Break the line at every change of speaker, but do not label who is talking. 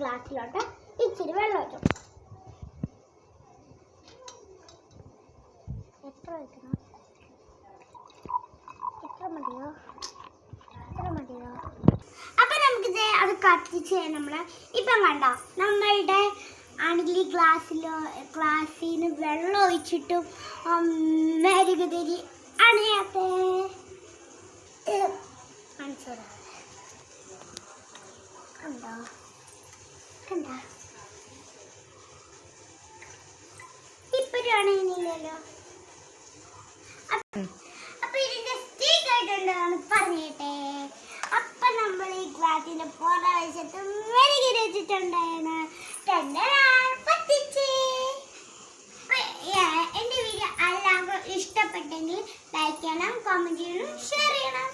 ഗ്ലാസ്സിലോട്ട് ഇച്ചിരി വെള്ളം ഒഴിച്ചു. എത്ര ഒഴിക്കണം? എത്ര മതിയോ? അപ്പൊ നമുക്കിത് അത് കത്തിച്ച് നമ്മള് ഇപ്പം കണ്ടോ, നമ്മളുടെ ആണെങ്കിൽ ഗ്ലാസ്സിന് വെള്ളം ഒഴിച്ചിട്ടും മെഴുകുതിരി അണയാത്തെ കണ്ടോ കണ്ടോ ഇപ്പൊരു അണയുന്നില്ലല്ലോ. അപ്പൊ ഇതിന്റെ സ്റ്റീക്ക് ആയിട്ടുണ്ടെന്ന് പറഞ്ഞിട്ടെ. അപ്പൊ നമ്മൾ ഈ ഗ്ലാസിന്റെ പുറവശത്ത് മെഴുകുതിരി വെച്ചിട്ടുണ്ടായിരുന്നു. പറ്റിച്ച്. എന്റെ വീഡിയോ എല്ലാവർക്കും ഇഷ്ടപ്പെട്ടെങ്കിൽ ലൈക്ക് ചെയ്യണം, കമന്റ് ചെയ്യണം, ഷെയർ ചെയ്യണം.